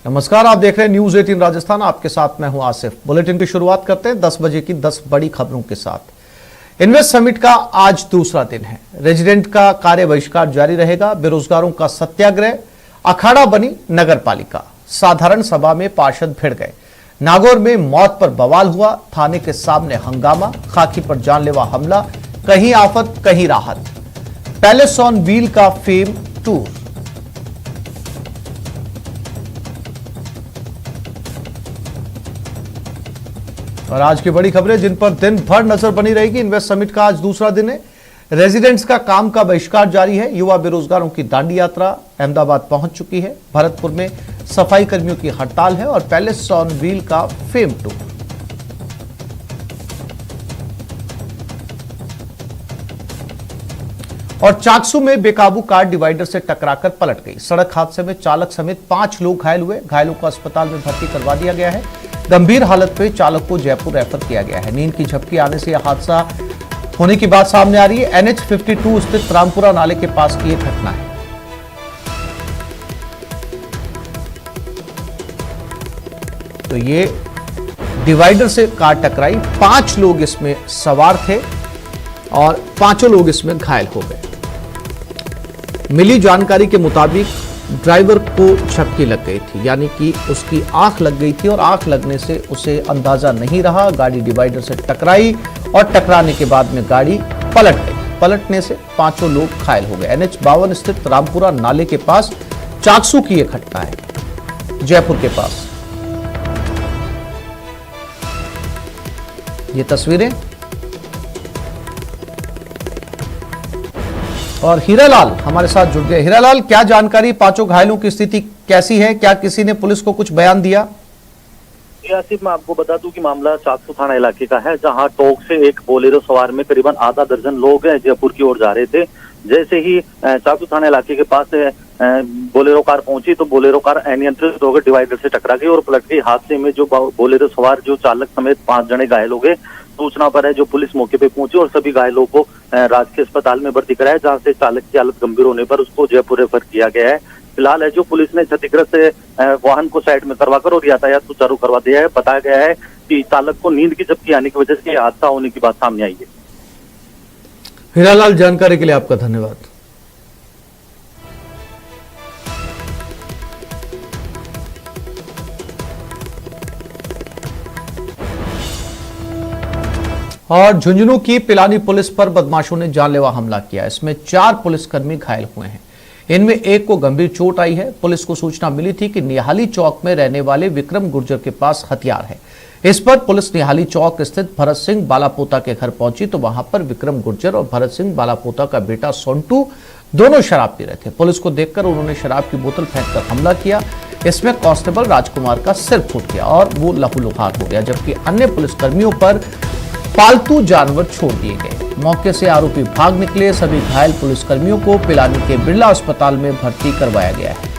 नमस्कार, आप देख रहे हैं न्यूज 18 राजस्थान। आपके साथ मैं हूं आसिफ। बुलेटिन की शुरुआत करते हैं 10 बजे की 10 बड़ी खबरों के साथ। इन्वेस्ट समिट का आज दूसरा दिन है। रेजिडेंट का कार्य बहिष्कार जारी रहेगा। बेरोजगारों का सत्याग्रह। अखाड़ा बनी नगर पालिका। साधारण सभा में पार्षद भिड़ गए। नागौर में मौत पर बवाल हुआ। थाने के सामने हंगामा। खाकी पर जानलेवा हमला। कहीं आफत कहीं राहत। पैलेस ऑन व्हील का फेम टूर। और आज की बड़ी खबरें जिन पर दिन भर नजर बनी रहेगी। इन्वेस्ट समिट का आज दूसरा दिन है। रेजिडेंट्स का काम का बहिष्कार जारी है। युवा बेरोजगारों की दांडी यात्रा अहमदाबाद पहुंच चुकी है। भरतपुर में सफाई कर्मियों की हड़ताल है और पैलेस ऑन व्हील का फेम टूर। और चाकसू में बेकाबू कार डिवाइडर से टकराकर पलट गई। सड़क हादसे में चालक समेत 5 लोग घायल हुए। घायलों को अस्पताल में भर्ती करवा दिया गया है। गंभीर हालत में चालक को जयपुर रेफर किया गया है। नींद की झपकी आने से यह हादसा होने की बात सामने आ रही है। NH 52 स्थित रामपुरा नाले के पास की यह घटना है। तो ये डिवाइडर से कार टकराई। 5 लोग इसमें सवार थे और 5 लोग इसमें घायल हो गए। मिली जानकारी के मुताबिक ड्राइवर को झपकी लग गई थी, यानी कि उसकी आंख लग गई थी और आंख लगने से उसे अंदाजा नहीं रहा। गाड़ी डिवाइडर से टकराई और टकराने के बाद में गाड़ी पलट गई। पलटने से 5 लोग घायल हो गए। NH 52 स्थित रामपुरा नाले के पास चाकसू की यह घटना है, जयपुर के पास। ये तस्वीरें। और हीरालाल हमारे साथ जुड़ गए। हीरालाल, क्या जानकारी? 5 घायलों की स्थिति कैसी है? क्या किसी ने पुलिस को कुछ बयान दिया? आसिफ, मैं आपको बता दूं कि मामला चाकसू थाना इलाके का है, जहां टोंक से एक बोलेरो सवार में करीबन आधा दर्जन लोग जयपुर की ओर जा रहे थे। जैसे ही चाकसू थाना इलाके के पास बोलेरो कार पहुंची तो बोलेरो कार अनियंत्रित होकर डिवाइडर से टकरा गई और पलट गई। हादसे में जो बोलेरो सवार जो चालक समेत 5 जने घायल हो गए। सूचना पर है जो पुलिस मौके पे पहुंची और सभी घायलों को राजकीय अस्पताल में भर्ती कराया, जहां से चालक की हालत गंभीर होने पर उसको जयपुर रेफर किया गया है। फिलहाल है जो पुलिस ने क्षतिग्रस्त वाहन को साइड में करवाकर और यातायात सुचारू करवा दिया है। बताया गया है कि चालक को नींद की झपकी आने की वजह से हादसा होने की बात सामने आई है। हीरालाल, जानकारी के लिए आपका धन्यवाद। और झुंझुनू की पिलानी पुलिस पर बदमाशों ने जानलेवा हमला किया। इसमें 4 पुलिसकर्मी घायल हुए हैं। इनमें एक को गंभीर चोट आई है। पुलिस को सूचना मिली थी कि निहाली चौक में रहने वाले विक्रम गुर्जर के पास हथियार है। इस पर पुलिस निहाली चौक स्थित भरत सिंह बालापोता के घर पहुंची तो वहां पर विक्रम गुर्जर और भरत सिंह बालापोता का बेटा सोंटू दोनों शराब पी रहे थे। पुलिस को देखकर उन्होंने शराब की बोतल फेंककर हमला किया। इसमें कांस्टेबल राजकुमार का सिर फूट गया और वो लहूलुहान हो गया, जबकि अन्य पुलिसकर्मियों पर पालतू जानवर छोड़ दिए गए। मौके से आरोपी भाग निकले। सभी घायल पुलिसकर्मियों को पिलानी के बिरला अस्पताल में भर्ती करवाया गया है।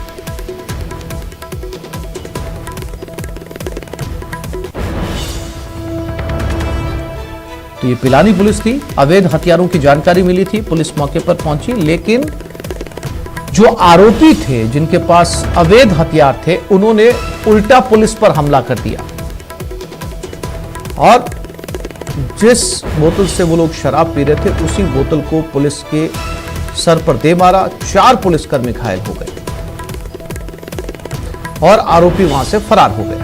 तो ये पिलानी पुलिस थी। अवैध हथियारों की जानकारी मिली थी, पुलिस मौके पर पहुंची, लेकिन जो आरोपी थे जिनके पास अवैध हथियार थे उन्होंने उल्टा पुलिस पर हमला कर दिया और जिस बोतल से वो लोग शराब पी रहे थे उसी बोतल को पुलिस के सर पर दे मारा। 4 पुलिसकर्मी घायल हो गए और आरोपी वहां से फरार हो गए।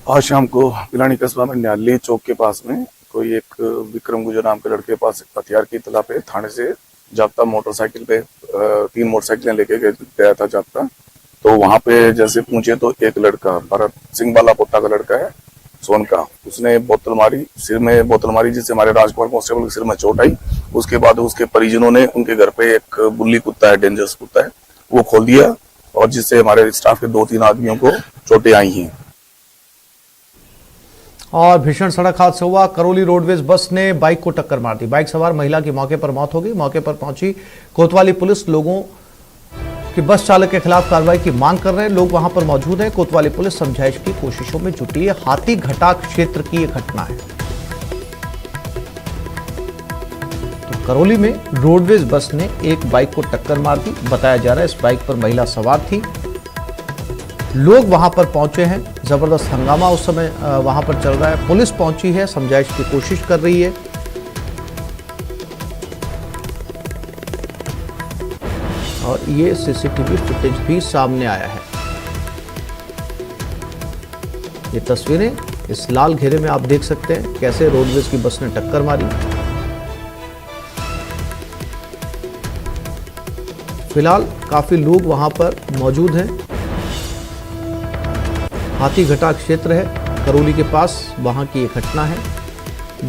आज शाम को पिलानी कस्बा में न्याली चौक के पास में कोई एक विक्रम गुर्जर नाम के लड़के के पास हथियार की इत्तला पे थाने से जाप्ता मोटरसाइकिल पे 3 मोटरसाइकिलें लेके गया था जाप्ता। तो वहां पे जैसे पूछे तो एक लड़का भरत सिंह बालापोता का लड़का है सोन का, उसने बोतल मारी, सिर में बोतल मारी, जिससे हमारे राजकुमार कांस्टेबल के सिर में चोट आई। उसके बाद उसके परिजनों ने उनके घर पे एक बुल्ली कुत्ता है, डेंजरस कुत्ता है, वो खोल दिया और जिससे हमारे स्टाफ के 2-3 आदमियों को चोटें आई हैं। और भीषण सड़क हादसा हुआ। करौली रोडवेज बस ने बाइक को टक्कर मार दी। बाइक सवार महिला की मौके पर मौत हो गई। मौके पर पहुंची कोतवाली पुलिस लोगों कि बस चालक के खिलाफ कार्रवाई की मांग कर रहे हैं। लोग वहां पर मौजूद हैं। कोतवाली पुलिस समझाइश की कोशिशों में जुटी है। हाथी घाटा क्षेत्र की यह घटना है। तो करौली में रोडवेज बस ने एक बाइक को टक्कर मार दी। बताया जा रहा है इस बाइक पर महिला सवार थी। लोग वहां पर पहुंचे हैं। जबरदस्त हंगामा उस समय वहां पर चल रहा है। पुलिस पहुंची है, समझाइश की कोशिश कर रही है। और ये सीसीटीवी फुटेज भी सामने आया है। ये तस्वीरें इस लाल घेरे में आप देख सकते हैं कैसे रोडवेज की बस ने टक्कर मारी। फिलहाल काफी लोग वहां पर मौजूद हैं। हाथीघटा क्षेत्र है करौली के पास, वहां की एक घटना है।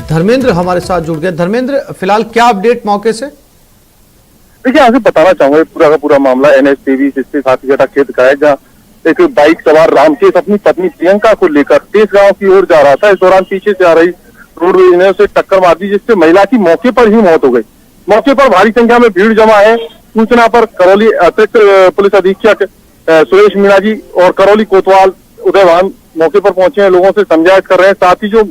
धर्मेंद्र हमारे साथ जुड़ गए। धर्मेंद्र, फिलहाल क्या अपडेट मौके से? देखिए, आपसे बताना चाहूंगा पूरा का पूरा मामला NH23 स्थित हाथीघटा क्षेत्र का है, जहाँ एक बाइक सवार रामकेश अपनी पत्नी प्रियंका को लेकर तेज गांव की ओर जा रहा था। इस दौरान पीछे से आ रही रोडवेज ने उसे टक्कर मार दी, जिससे महिला की मौके पर ही मौत हो गई। मौके पर भारी संख्या में भीड़ जमा है। सूचना पर करौली अतिरिक्त पुलिस अधीक्षक सुरेश मीणा जी और करौली कोतवाल उदयवान मौके पर पहुंचे हैं, लोगों से समझाइश कर रहे हैं। साथ ही जो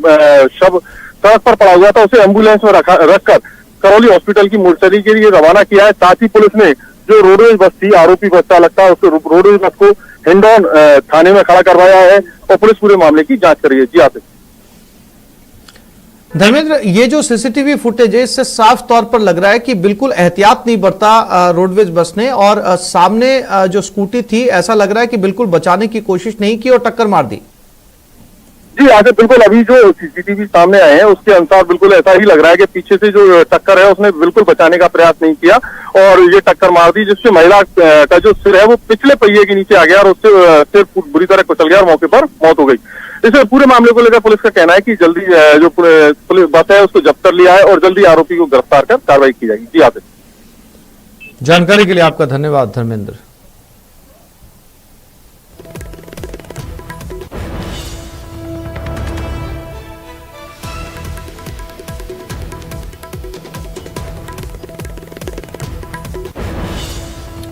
शव सड़क पर पड़ा हुआ था उसे एम्बुलेंस में रखकर करौली हॉस्पिटल की मोर्चरी के लिए रवाना किया है। साथ ही पुलिस ने जो रोडवेज बस थी, आरोपी बच्चा लगता है, उसको रोडवेज बस को हिंडौन थाने में खड़ा करवाया है और पुलिस पूरे मामले की जांच कर रही है। जी आप धर्मेंद्र, ये जो सीसीटीवी फुटेज है इससे साफ तौर पर लग रहा है कि बिल्कुल एहतियात नहीं बरता रोडवेज बस ने, और सामने जो स्कूटी थी ऐसा लग रहा है कि बिल्कुल बचाने की कोशिश नहीं की और टक्कर मार दी। जी आगे बिल्कुल अभी जो सीसीटीवी सामने आए हैं उसके अनुसार बिल्कुल ऐसा ही लग रहा है कि पीछे से जो टक्कर है उसने बिल्कुल बचाने का प्रयास नहीं किया और ये टक्कर मार दी, जिससे महिला का जो सिर है वो पिछले पहिए के नीचे आ गया और उससे सिर बुरी तरह कुचल गया और मौके पर मौत हो गई। इस पूरे मामले को लेकर पुलिस का कहना है कि जल्दी जो पुलिस बस है उसको जब्त कर लिया है और जल्दी आरोपी को गिरफ्तार कर कार्रवाई की जाएगी। जी आप जानकारी के लिए आपका धन्यवाद धर्मेंद्र।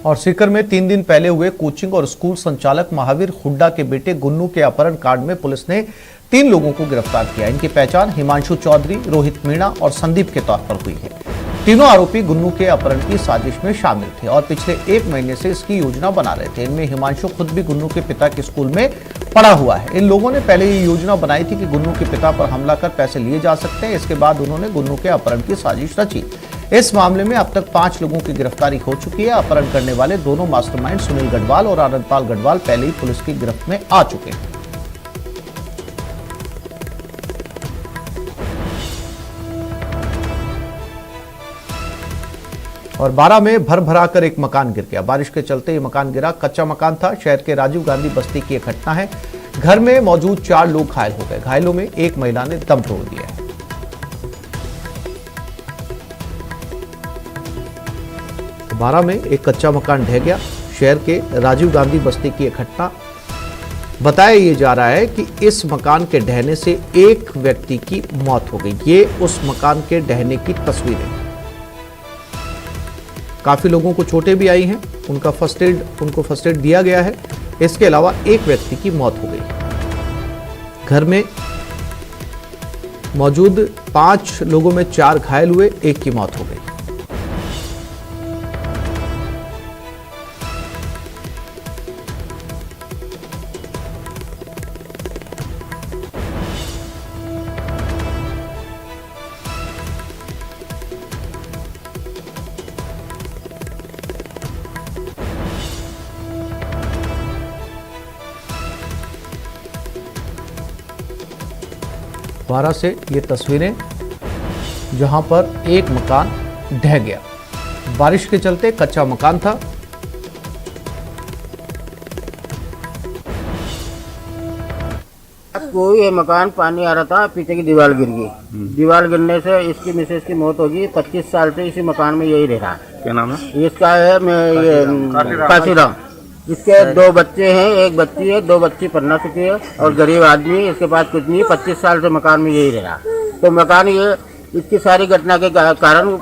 और सीकर में 3 दिन पहले हुए कोचिंग और स्कूल संचालक महावीर हुड्डा के बेटे गुन्नू के अपहरण कांड में पुलिस ने 3 लोगों को गिरफ्तार किया। इनकी पहचान हिमांशु चौधरी, रोहित मीणा और संदीप के तौर पर हुई है। तीनों आरोपी गुन्नू के अपहरण की साजिश में शामिल थे और पिछले 1 महीने से इसकी योजना बना रहे थे। इनमें हिमांशु खुद भी गुन्नू के पिता के स्कूल में पढ़ा हुआ है। इन लोगों ने पहले ये योजना बनाई थी कि गुन्नू के पिता पर हमला कर पैसे लिए जा सकते हैं। इसके बाद उन्होंने गुन्नू के अपहरण की साजिश रची। इस मामले में अब तक 5 लोगों की गिरफ्तारी हो चुकी है। अपहरण करने वाले दोनों मास्टरमाइंड सुनील गढ़वाल और आनंदपाल गढ़वाल पहले ही पुलिस की गिरफ्त में आ चुके हैं। और 12 में भर कर एक मकान गिर गया। बारिश के चलते ये मकान गिरा। कच्चा मकान था। शहर के राजीव गांधी बस्ती की एक घटना है। घर में मौजूद 4 लोग घायल हो गए। घायलों में एक महिला ने दम तोड़ दिया है। बारह में एक कच्चा मकान ढह गया। शहर के राजीव गांधी बस्ती की एक घटना। बताया ये जा रहा है कि इस मकान के ढहने से एक व्यक्ति की मौत हो गई। ये उस मकान के ढहने की तस्वीरें। काफी लोगों को चोटें भी आई हैं। उनको फर्स्ट एड दिया गया है। इसके अलावा एक व्यक्ति की मौत हो गई। घर में मौजूद 5 लोगों में 4 घायल हुए, एक की मौत हो गई। बारह से ये तस्वीरें जहां पर एक मकान ढह गया। बारिश के चलते कच्चा मकान था। कोई ये मकान पानी आ रहा था, पीछे की दीवार गिर गई। दीवार गिरने से इसकी मिसेज की मौत होगी। 25 साल से इसी मकान में यही रह रहा है। क्या नाम है इसका? है काशीराम। इसके 2 बच्चे हैं, एक बच्ची है, 2 बच्ची पढ़ना चुकी है और गरीब आदमी है, इसके पास कुछ नहीं। 25 साल से मकान में यही रह रहा है। तो मकान ये इसकी सारी घटना के कारण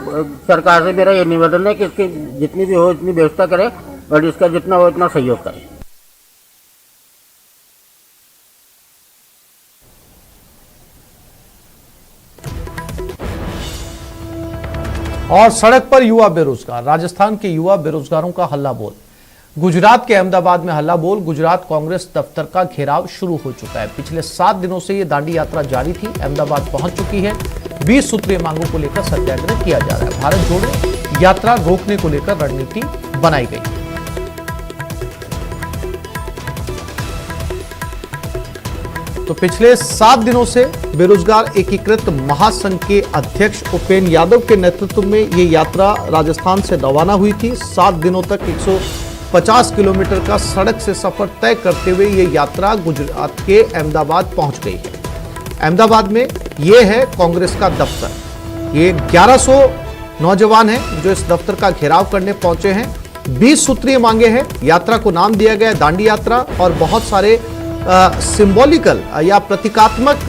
सरकार से मेरा ये निवेदन है कि इसकी जितनी भी हो इतनी व्यवस्था करे और इसका जितना हो इतना सहयोग करे। और सड़क पर युवा बेरोजगार, राजस्थान के युवा बेरोजगारों का हल्ला बोल। गुजरात के अहमदाबाद में हल्ला बोल। गुजरात कांग्रेस दफ्तर का घेराव शुरू हो चुका है। पिछले 7 दिनों से ये दांडी यात्रा जारी थी, अहमदाबाद पहुंच चुकी है। 20 सूत्रीय मांगों को लेकर सत्याग्रह किया जा रहा है। भारत जोड़ो यात्रा रोकने को लेकर रणनीति बनाई गई। तो पिछले 7 दिनों से बेरोजगार एकीकृत महासंघ के अध्यक्ष उपेंद्र यादव के नेतृत्व में ये यात्रा राजस्थान से रवाना हुई थी। 7 दिनों तक 150 किलोमीटर का सड़क से सफर तय करते हुए ये यात्रा गुजरात के अहमदाबाद पहुंच गई है। अहमदाबाद में ये है कांग्रेस का दफ्तर। ये 1100 नौजवान हैं जो इस दफ्तर का घेराव करने पहुंचे हैं। 20 सूत्रीय मांगे हैं। यात्रा को नाम दिया गया दांडी यात्रा और बहुत सारे सिंबॉलिकल या प्रतीकात्मक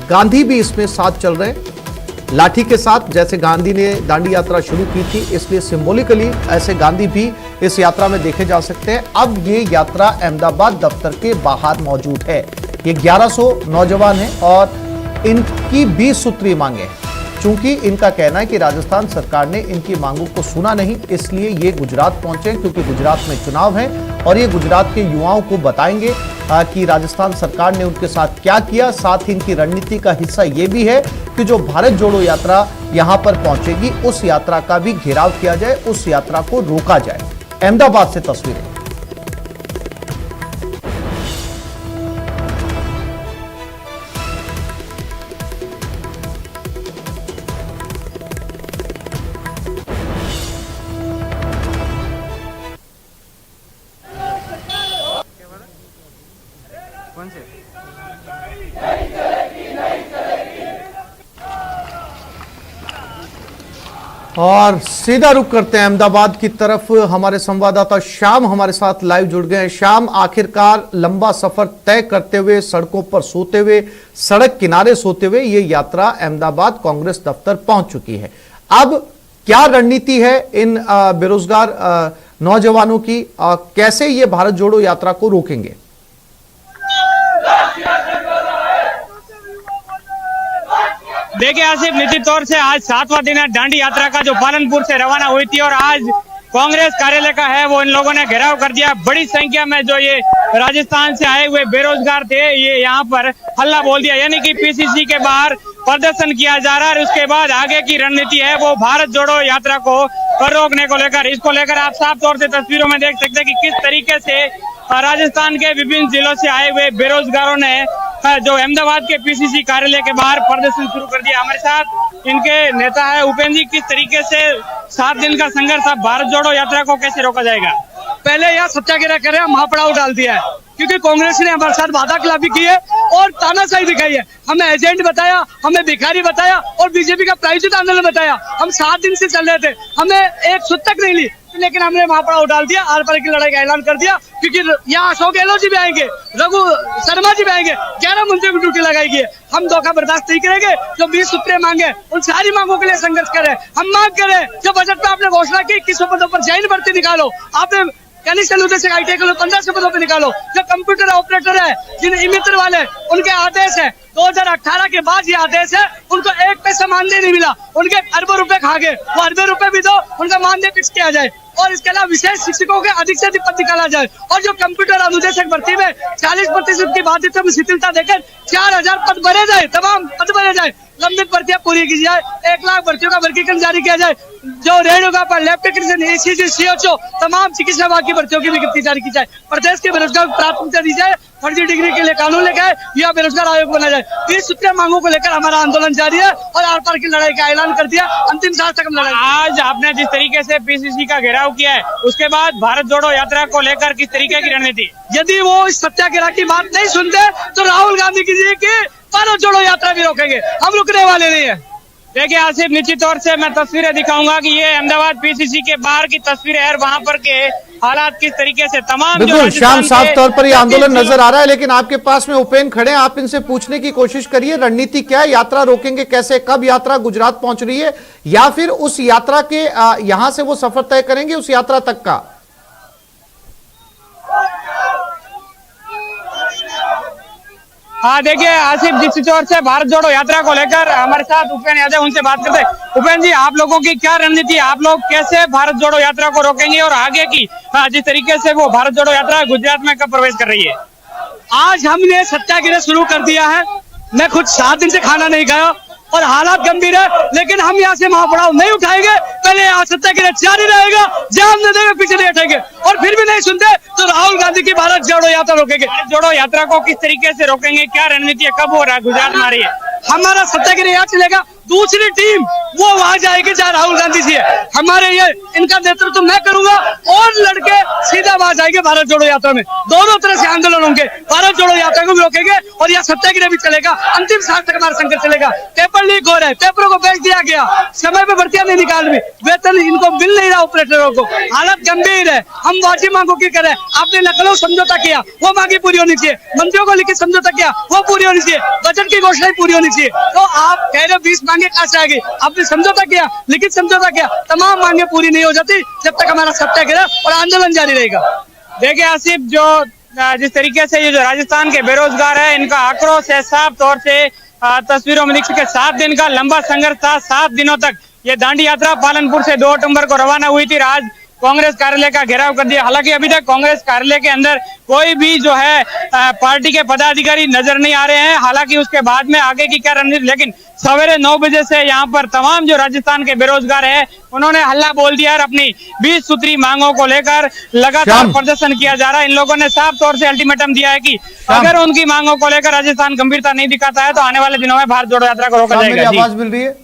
गांधी भी इसमें साथ चल रहे हैं। लाठी के साथ जैसे गांधी ने दांडी यात्रा शुरू की थी, इसलिए सिंबॉलिकली ऐसे गांधी भी इस यात्रा में देखे जा सकते हैं। अब ये यात्रा अहमदाबाद दफ्तर के बाहर मौजूद है। ये 1100 नौजवान हैं और इनकी 20 सूत्रीय मांगे हैं। चूंकि इनका कहना है कि राजस्थान सरकार ने इनकी मांगों को सुना नहीं, इसलिए ये गुजरात पहुंचे, क्योंकि गुजरात में चुनाव है और ये गुजरात के युवाओं को बताएंगे कि राजस्थान सरकार ने उनके साथ क्या किया। साथ ही इनकी रणनीति का हिस्सा ये भी है कि जो भारत जोड़ो यात्रा यहां पर पहुंचेगी, उस यात्रा का भी घेराव किया जाए, उस यात्रा को रोका जाए। अहमदाबाद से तस्वीरें। और सीधा रुख करते हैं अहमदाबाद की तरफ। हमारे संवाददाता श्याम हमारे साथ लाइव जुड़ गए हैं। श्याम, आखिरकार लंबा सफर तय करते हुए, सड़कों पर सोते हुए, सड़क किनारे सोते हुए ये यात्रा अहमदाबाद कांग्रेस दफ्तर पहुंच चुकी है। अब क्या रणनीति है इन बेरोजगार नौजवानों की? कैसे ये भारत जोड़ो यात्रा को रोकेंगे? देखिए आसिफ, निश्चित तौर से आज 7वां दिन है दांडी यात्रा का, जो पालनपुर से रवाना हुई थी और आज कांग्रेस कार्यालय का है वो इन लोगों ने घेराव कर दिया। बड़ी संख्या में जो ये राजस्थान से आए हुए बेरोजगार थे, ये यहाँ पर हल्ला बोल दिया, यानी कि पीसीसी के बाहर प्रदर्शन किया जा रहा है। और उसके बाद आगे की रणनीति है वो भारत जोड़ो यात्रा को रोकने को लेकर। इसको लेकर आप साफ तौर से तस्वीरों में देख सकते हैं कि किस तरीके से राजस्थान के विभिन्न जिलों से आए हुए बेरोजगारों ने जो अहमदाबाद के पीसीसी कार्यालय के बाहर प्रदर्शन शुरू कर दिया। हमारे साथ इनके नेता है उपेंद्र जी। किस तरीके से 7 दिन का संघर्ष, अब भारत जोड़ो यात्रा को कैसे रोका जाएगा? पहले यहाँ सत्याग्रह कर रहे हैं, महापड़ाव डाल दिया है, क्योंकि कांग्रेस ने हमारे साथ वादा खिलाफी की है और तानाशाही दिखाई है। हमें एजेंट बताया, हमें भिखारी बताया और बीजेपी का प्रायोजित आंदोलन बताया। हम 7 दिन से चल रहे थे, हमें एक सुध तक नहीं ली, लेकिन हमने महापड़ाव डाल दिया, आर पार की लड़ाई का ऐलान कर दिया। क्योंकि यहाँ अशोक गहलोत जी भी आएंगे, रघु शर्मा जी भी आएंगे, 11 मंत्रियों की ड्यूटी लगाएगी। हम धोखा बर्दाश्त नहीं करेंगे। जो 20 सूत्रीय मांगे, उन सारी मांगों के लिए संघर्ष करें। हम मांग करें, जो बजट में आपने घोषणा की 21 पदों पर जैन भर्ती निकालो, आपने से आईटी के 1500 पदों पे निकालो। जो कंप्यूटर ऑपरेटर है, जिन इमित्र वाले, उनके आदेश है 2018 के बाद ये आदेश है, उनको 1 पैसा मानदेय नहीं मिला, उनके अरबों रुपए खा गए, वो अरबों रुपए भी दो, उनका मानदेय फिक्स किया जाए। और इसके अलावा विशेष शिक्षकों के अधिक से अधिक पद निकाला जाए। और जो कंप्यूटर अनुदेशक भर्ती में 40% की बाध्यता में शिथिलता देकर 4000 पद भरे जाए, तमाम पद भरे जाए, लंबित भर्तियां पूरी की जाए, 1 लाख भर्तियों का वर्गीकरण जारी किया जाए। जो रेणुका पर लैब टेक्नीशियन, एसीजी, सीएचओ, तमाम चिकित्सा विभाग की भर्तियों की विज्ञप्ति जारी की जाए। प्रदेश के बेरोजगार को प्राथमिकता दी जाए, फर्जी डिग्री के लिए कानून लेकर आए, या बेरोजगार आयोग बना जाए। 20 सूत्रीय मांगों को लेकर हमारा आंदोलन जारी है और आर पार की लड़ाई का ऐलान कर दिया। अंतिम सांस तक हम लड़ाई। आज आपने जिस तरीके से पीसीसी का घेराव किया है, उसके बाद भारत जोड़ो यात्रा को लेकर किस तरीके की रणनीति? यदि वो इस सत्याग्रह की बात नहीं सुनते तो राहुल गांधी जी की भारत जोड़ो यात्रा भी रोकेंगे। हम रुकने वाले नहीं है। देखिए आसिफ, निश्चित तौर से मैं तस्वीरें दिखाऊंगा कि ये अहमदाबाद पीसीसी के बाहर की तस्वीरें है, वहां पर के हालात किस तरीके से तमाम। बिल्कुल श्याम, साफ तौर पर ये आंदोलन नजर आ रहा है, लेकिन आपके पास में उपेंद्र खड़े हैं, आप इनसे पूछने की कोशिश करिए रणनीति क्या है, यात्रा रोकेंगे कैसे, कब यात्रा गुजरात पहुंच रही है, या फिर उस यात्रा के यहां से वो सफर तय करेंगे उस यात्रा तक का? हाँ देखिए आसिफ, जिस तौर से भारत जोड़ो यात्रा को लेकर हमारे साथ उपेंद्र यादव, उनसे बात करते हैं। उपेंद्र जी, आप लोगों की क्या रणनीति है? आप लोग कैसे भारत जोड़ो यात्रा को रोकेंगे और आगे की जिस तरीके से वो भारत जोड़ो यात्रा गुजरात में कब प्रवेश कर रही है? आज हमने सत्याग्रह शुरू कर दिया है। मैं खुद 7 दिन से खाना नहीं खाया और हालात गंभीर है, लेकिन हम यहाँ से महापड़ाव नहीं उठाएंगे। पहले यहाँ सत्याग्रह जारी रहेगा, जहाँ हम न देंगे पीछे नहीं हटेंगे, और फिर भी नहीं सुनते तो राहुल गांधी की भारत जोड़ो यात्रा रोकेंगे। भारत जोड़ो यात्रा को किस तरीके से रोकेंगे? क्या रणनीति है? कब हो रहा है? गुजरात में आ रही है। हमारा सत्याग्रह यहाँ चलेगा, दूसरी टीम वो वहां जाएगी जहाँ राहुल गांधी जी है। हमारे ये इनका नेतृत्व मैं करूंगा और लड़के सीधा वहां जाएंगे भारत जोड़ो यात्रा में। दोनों तरह से आंदोलन होंगे, भारत जोड़ो यात्रा को भी रोकेंगे और यह सत्याग्रह भी चलेगा। अंतिम सांस तक हमारा संघर्ष चलेगा। पेपर लीक हो रहे, पेपरों को बेच दिया गया, समय पे भर्तियां नहीं निकाल रही, वेतन इनको मिल नहीं रहा ऑपरेटरों को, हालत गंभीर है। हम वाजिब मांगों की करें। आपने लखनऊ समझौता किया, वो मांगी पूरी होनी चाहिए। मंत्रियों को लिखित समझौता किया, वो पूरी होनी चाहिए। बजट की घोषणा पूरी होनी चाहिए। तो आप कह रहे 20 मांगे कहां से आएगी? आपने समझौता किया, लिखित समझौता किया, तमाम मांगे पूरी नहीं हो जाती जब तक हमारा सत्याग्रह और आंदोलन जारी रहेगा। देखिए आसिफ, जो जिस तरीके से ये जो राजस्थान के बेरोजगार है, इनका आक्रोश है साफ तौर से तस्वीरों में दिख सके। 7 दिन का लंबा संघर्ष था। 7 दिनों तक ये दांडी यात्रा पालनपुर से 2 अक्टूबर को रवाना हुई थी। आज कांग्रेस कार्यालय का घेराव कर दिया। हालांकि अभी तक कांग्रेस कार्यालय के अंदर कोई भी जो है पार्टी के पदाधिकारी नजर नहीं आ रहे हैं। हालांकि उसके बाद में आगे की क्या रणनीति, लेकिन सवेरे 9 बजे से यहाँ पर तमाम जो राजस्थान के बेरोजगार है उन्होंने हल्ला बोल दिया और अपनी 20 सूत्री मांगों को लेकर लगातार प्रदर्शन किया जा रहा है। इन लोगों ने साफ तौर से अल्टीमेटम दिया है कि अगर उनकी मांगों को लेकर राजस्थान गंभीरता नहीं दिखाता है तो आने वाले दिनों में भारत जोड़ो यात्रा को रोका जाएगा। आवाज मिल रही है।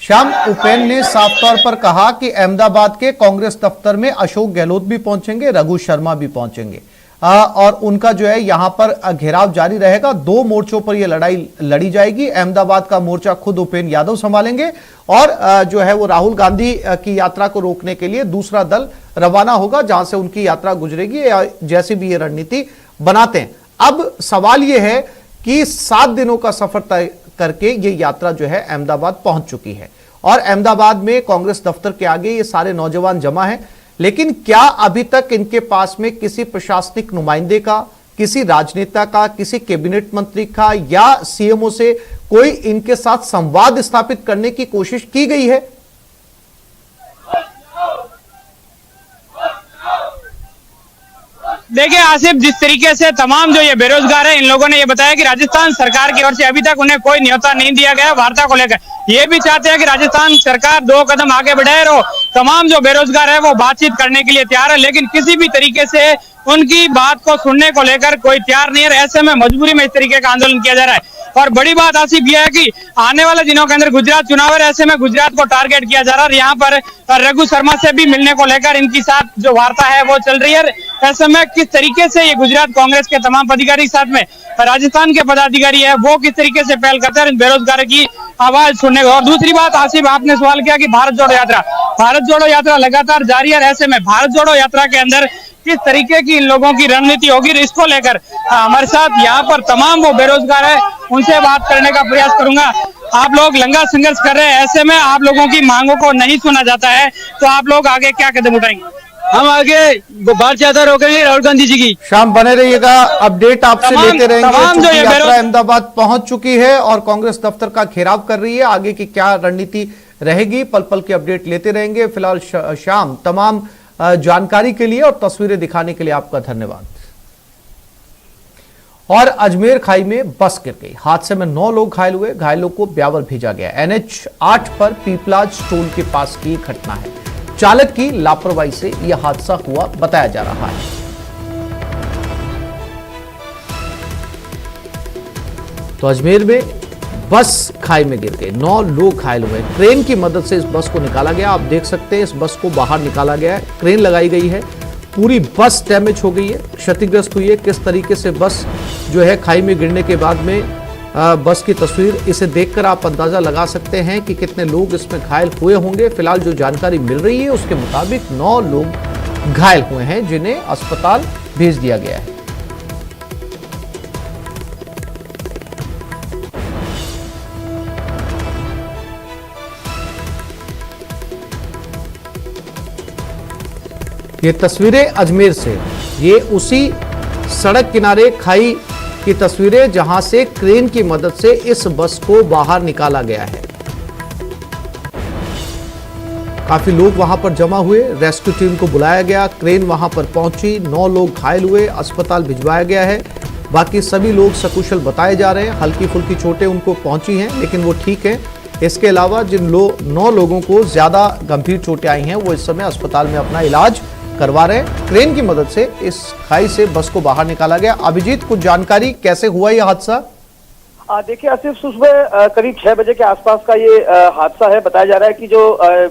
श्याम, उपेंद्र ने साफ तौर पर कहा कि अहमदाबाद के कांग्रेस दफ्तर में अशोक गहलोत भी पहुंचेंगे, रघु शर्मा भी पहुंचेंगे और उनका जो है यहां पर घेराव जारी रहेगा। 2 मोर्चों पर यह लड़ाई लड़ी जाएगी। अहमदाबाद का मोर्चा खुद उपेंद्र यादव संभालेंगे और जो है वो राहुल गांधी की यात्रा को रोकने के लिए दूसरा दल रवाना होगा जहां से उनकी यात्रा गुजरेगी, जैसी भी ये रणनीति बनाते हैं। अब सवाल यह है कि 7 दिनों का सफर तय करके ये यात्रा जो है अहमदाबाद पहुंच चुकी है और अहमदाबाद में कांग्रेस दफ्तर के आगे ये सारे नौजवान जमा हैं। लेकिन क्या अभी तक इनके पास में किसी प्रशासनिक नुमाइंदे का, किसी राजनेता का, किसी कैबिनेट मंत्री का या सीएमओ से कोई इनके साथ संवाद स्थापित करने की कोशिश की गई है? देखिए आसिफ, जिस तरीके से तमाम जो ये बेरोजगार है इन लोगों ने ये बताया कि राजस्थान सरकार की ओर से अभी तक उन्हें कोई न्योता नहीं दिया गया वार्ता को लेकर। ये भी चाहते हैं कि राजस्थान सरकार 2 कदम आगे बढ़े और तमाम जो बेरोजगार है वो बातचीत करने के लिए तैयार है, लेकिन किसी भी तरीके से उनकी बात को सुनने को लेकर कोई तैयार नहीं है। ऐसे में मजबूरी में इस तरीके का आंदोलन किया जा रहा है। और बड़ी बात आसिफ यह है कि आने वाले दिनों के अंदर गुजरात चुनाव है, ऐसे में गुजरात को टारगेट किया जा रहा है और यहाँ पर रघु शर्मा से भी मिलने को लेकर इनकी साथ जो वार्ता है वो चल रही है। ऐसे में किस तरीके से ये गुजरात कांग्रेस के तमाम पदाधिकारी साथ में राजस्थान के पदाधिकारी है वो किस तरीके से पहल करते हैं बेरोजगार की आवाज सुनने को। और दूसरी बात आसिफ, आपने सवाल किया कि भारत जोड़ो यात्रा लगातार जारी है। ऐसे में भारत जोड़ो यात्रा के अंदर किस तरीके की इन लोगों की रणनीति होगी, इसको लेकर हमारे साथ यहाँ पर तमाम वो बेरोजगार है उनसे बात करने का प्रयास करूंगा। आप लोग लंगा संघर्ष कर रहे हैं, ऐसे में आप लोगों की मांगों को नहीं सुना जाता है तो आप लोग आगे क्या कदम उठाएंगे? हम आगे भारत यात्रा रोकेंगे राहुल गांधी जी की। शाम बने रहिएगा, अपडेट आपसे लेते रहेंगे। जो यात्रा अहमदाबाद पहुंच चुकी है और कांग्रेस दफ्तर का घेराव कर रही है, आगे की क्या रणनीति रहेगी पल पल की अपडेट लेते रहेंगे। फिलहाल शाम तमाम जानकारी के लिए और तस्वीरें दिखाने के लिए आपका धन्यवाद। और अजमेर खाई में बस गिर गई, हादसे में 9 लोग घायल हुए, घायलों को ब्यावर भेजा गया। NH 8 पर पीपलाज टोल के पास की घटना है, चालक की लापरवाही से यह हादसा हुआ बताया जा रहा है। तो अजमेर में बस खाई में गिर गई, 9 लोग घायल हुए। क्रेन की मदद से इस बस को निकाला गया। आप देख सकते हैं इस बस को बाहर निकाला गया है, क्रेन लगाई गई है, पूरी बस डैमेज हो गई है, क्षतिग्रस्त हुई है। किस तरीके से बस जो है खाई में गिरने के बाद में बस की तस्वीर, इसे देखकर आप अंदाजा लगा सकते हैं कि कितने लोग इसमें घायल हुए होंगे। फिलहाल जो जानकारी मिल रही है उसके मुताबिक 9 लोग घायल हुए हैं जिन्हें अस्पताल भेज दिया गया है। ये तस्वीरें अजमेर से, ये उसी सड़क किनारे खाई की तस्वीरें जहां से क्रेन की मदद से इस बस को बाहर निकाला गया है। काफी लोग वहां पर जमा हुए, रेस्क्यू टीम को बुलाया गया, क्रेन वहां पर पहुंची, 9 लोग घायल हुए, अस्पताल भिजवाया गया है। बाकी सभी लोग सकुशल बताए जा रहे हैं, हल्की फुल्की चोटें उनको पहुंची हैं लेकिन वो ठीक है। इसके अलावा जिन 9 लोगों को ज्यादा गंभीर चोटें आई हैं वो इस समय अस्पताल में अपना इलाज करवा रहे हैं। क्रेन की मदद से इस खाई से बस को बाहर निकाला गया। अभिजीत, कुछ जानकारी कैसे हुआ यह हादसा? देखिए आसिफ, सुबह करीब 6 बजे के आसपास का ये हादसा है। बताया जा रहा है कि जो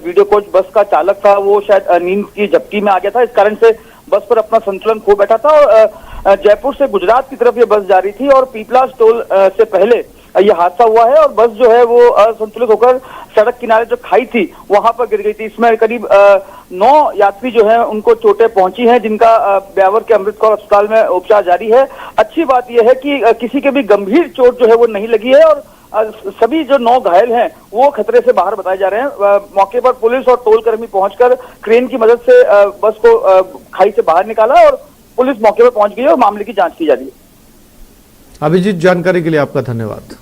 वीडियो कोच बस का चालक था वो शायद नींद की झपकी में आ गया था, इस कारण से बस पर अपना संतुलन खो बैठा था और जयपुर से गुजरात की तरफ ये बस जा रही थी और पीपलास टोल से पहले ये हादसा हुआ है और बस जो है वो असंतुलित होकर सड़क किनारे जो खाई थी वहां पर गिर गई थी। इसमें करीब 9 यात्री जो है उनको चोटें पहुंची हैं, जिनका ब्यावर के अमृत कौर अस्पताल में उपचार जारी है। अच्छी बात यह है कि किसी के भी गंभीर चोट जो है वो नहीं लगी है और सभी जो 9 घायल हैं वो खतरे से बाहर बताए जा रहे हैं। मौके पर पुलिस और टोल कर्मी पहुंचकर क्रेन की मदद से बस को खाई से बाहर निकाला और पुलिस मौके पर पहुंच गई और मामले की जांच की जा रही है। अभिजीत, जानकारी के लिए आपका धन्यवाद।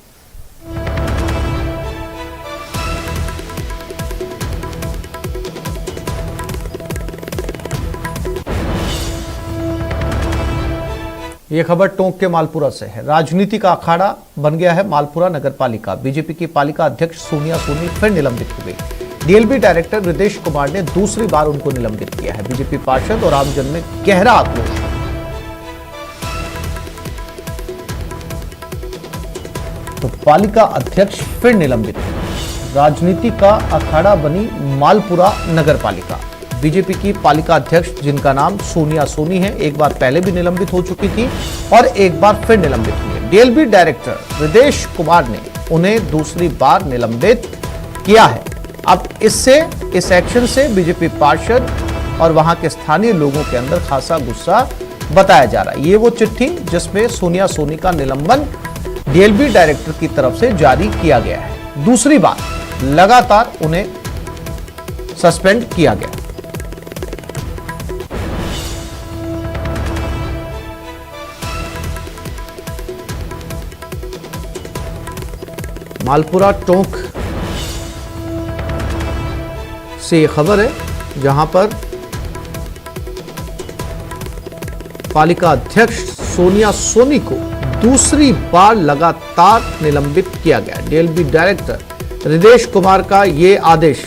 ये खबर टोंक के मालपुरा से है। राजनीति का अखाड़ा बन गया है मालपुरा नगर पालिका। बीजेपी की पालिका अध्यक्ष सोनिया सोनी फिर निलंबित हो गई। डीएलबी डायरेक्टर हृदेश कुमार ने दूसरी बार उनको निलंबित किया है। बीजेपी पार्षद और आमजन में गहरा आक्रोश। तो पालिका अध्यक्ष फिर निलंबित। राजनीति का अखाड़ा बनी मालपुरा नगर पालिका। बीजेपी की पालिका अध्यक्ष, जिनका नाम सोनिया सोनी है, एक बार पहले भी निलंबित हो चुकी थी और एक बार फिर निलंबित हुई है। डीएलबी डायरेक्टर हृदेश कुमार ने उन्हें दूसरी बार निलंबित किया है। अब इस एक्शन से बीजेपी पार्षद और वहां के स्थानीय लोगों के अंदर खासा गुस्सा बताया जा रहा है। ये वो चिट्ठी जिसमें सोनिया सोनी का निलंबन डीएलबी डायरेक्टर की तरफ से जारी किया गया है। दूसरी बार लगातार उन्हें सस्पेंड किया गया। मालपुरा टोंक से ये खबर है, जहां पर पालिका अध्यक्ष सोनिया सोनी को दूसरी बार लगातार निलंबित किया गया। डीएलबी डायरेक्टर हृदेश कुमार का ये आदेश।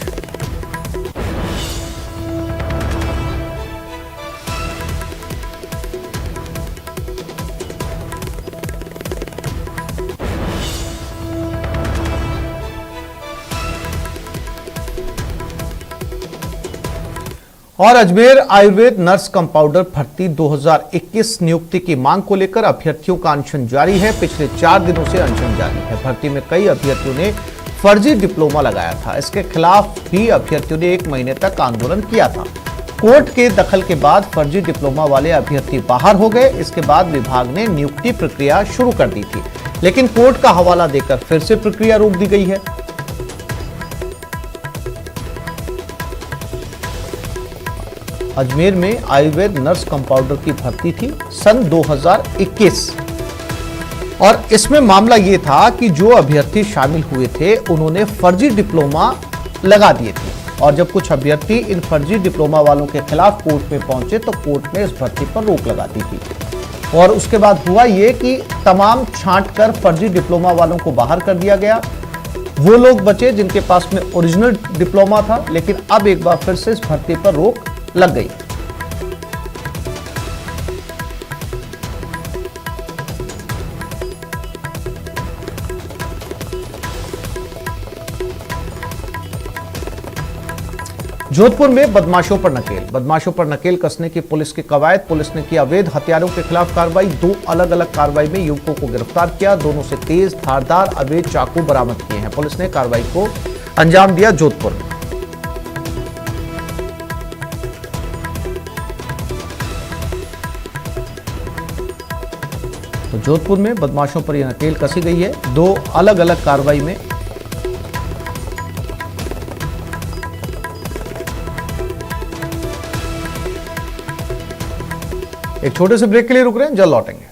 और अजमेर आयुर्वेद नर्स कंपाउंडर भर्ती 2021 नियुक्ति की मांग को लेकर अभ्यर्थियों का अनशन जारी है। पिछले 4 दिनों से अनशन जारी है। भर्ती में कई अभ्यर्थियों ने फर्जी डिप्लोमा लगाया था। इसके खिलाफ भी अभ्यर्थियों ने 1 महीने तक आंदोलन किया था। कोर्ट के दखल के बाद फर्जी डिप्लोमा वाले अभ्यर्थी बाहर हो गए। इसके बाद विभाग ने नियुक्ति प्रक्रिया शुरू कर दी थी, लेकिन कोर्ट का हवाला देकर फिर से प्रक्रिया रोक दी गई है। अजमेर में आयुर्वेद नर्स कंपाउंडर की भर्ती थी सन 2021 और इसमें मामला यह था कि जो अभ्यर्थी शामिल हुए थे उन्होंने फर्जी डिप्लोमा लगा दिए थे और जब कुछ अभ्यर्थी इन फर्जी डिप्लोमा वालों के खिलाफ कोर्ट में पहुंचे तो कोर्ट ने इस भर्ती पर रोक लगा दी थी। और उसके बाद हुआ यह कि तमाम छांटकर फर्जी डिप्लोमा वालों को बाहर कर दिया गया। वो लोग बचे जिनके पास में ओरिजिनल डिप्लोमा था, लेकिन अब एक बार फिर से इस भर्ती पर रोक लग गई। जोधपुर में बदमाशों पर नकेल कसने की पुलिस की कवायद। पुलिस ने की अवैध हथियारों के खिलाफ कार्रवाई। 2 अलग अलग कार्रवाई में युवकों को गिरफ्तार किया। दोनों से तेज धारदार अवैध चाकू बरामद किए हैं। पुलिस ने कार्रवाई को अंजाम दिया जोधपुर में। तो जोधपुर में बदमाशों पर यह नकेल कसी गई है। 2 अलग अलग कार्रवाई में एक छोटे से ब्रेक के लिए रुक रहे हैं, जल्द लौटेंगे।